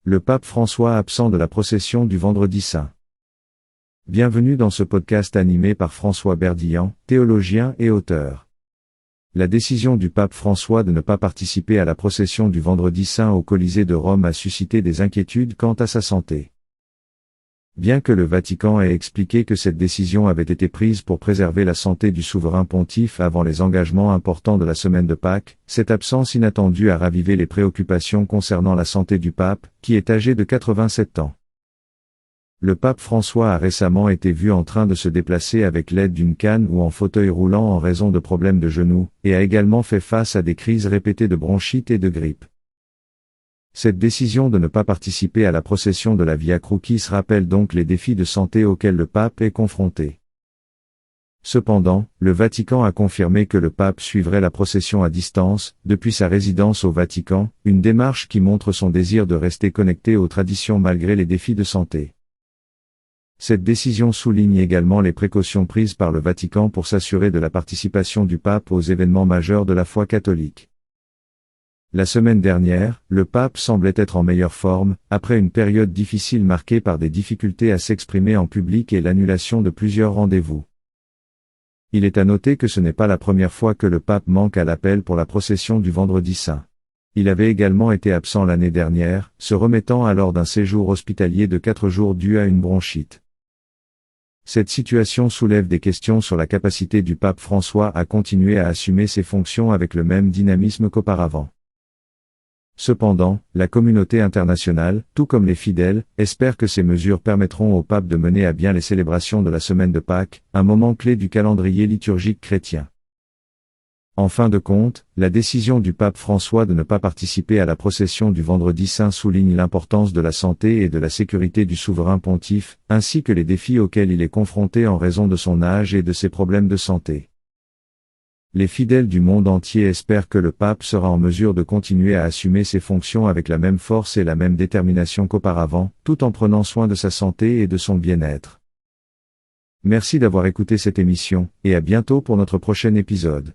Le pape François absent de la procession du Vendredi Saint. Bienvenue dans ce podcast animé par François Berdillan, théologien et auteur. La décision du pape François de ne pas participer à la procession du Vendredi Saint au Colisée de Rome a suscité des inquiétudes quant à sa santé. Bien que le Vatican ait expliqué que cette décision avait été prise pour préserver la santé du souverain pontife avant les engagements importants de la semaine de Pâques, cette absence inattendue a ravivé les préoccupations concernant la santé du pape, qui est âgé de 87 ans. Le pape François a récemment été vu en train de se déplacer avec l'aide d'une canne ou en fauteuil roulant en raison de problèmes de genoux, et a également fait face à des crises répétées de bronchite et de grippe. Cette décision de ne pas participer à la procession de la Via Crucis rappelle donc les défis de santé auxquels le pape est confronté. Cependant, le Vatican a confirmé que le pape suivrait la procession à distance, depuis sa résidence au Vatican, une démarche qui montre son désir de rester connecté aux traditions malgré les défis de santé. Cette décision souligne également les précautions prises par le Vatican pour s'assurer de la participation du pape aux événements majeurs de la foi catholique. La semaine dernière, le pape semblait être en meilleure forme, après une période difficile marquée par des difficultés à s'exprimer en public et l'annulation de plusieurs rendez-vous. Il est à noter que ce n'est pas la première fois que le pape manque à l'appel pour la procession du Vendredi Saint. Il avait également été absent l'année dernière, se remettant alors d'un séjour hospitalier de 4 jours dû à une bronchite. Cette situation soulève des questions sur la capacité du pape François à continuer à assumer ses fonctions avec le même dynamisme qu'auparavant. Cependant, la communauté internationale, tout comme les fidèles, espère que ces mesures permettront au pape de mener à bien les célébrations de la semaine de Pâques, un moment clé du calendrier liturgique chrétien. En fin de compte, la décision du pape François de ne pas participer à la procession du Vendredi Saint souligne l'importance de la santé et de la sécurité du souverain pontife, ainsi que les défis auxquels il est confronté en raison de son âge et de ses problèmes de santé. Les fidèles du monde entier espèrent que le pape sera en mesure de continuer à assumer ses fonctions avec la même force et la même détermination qu'auparavant, tout en prenant soin de sa santé et de son bien-être. Merci d'avoir écouté cette émission, et à bientôt pour notre prochain épisode.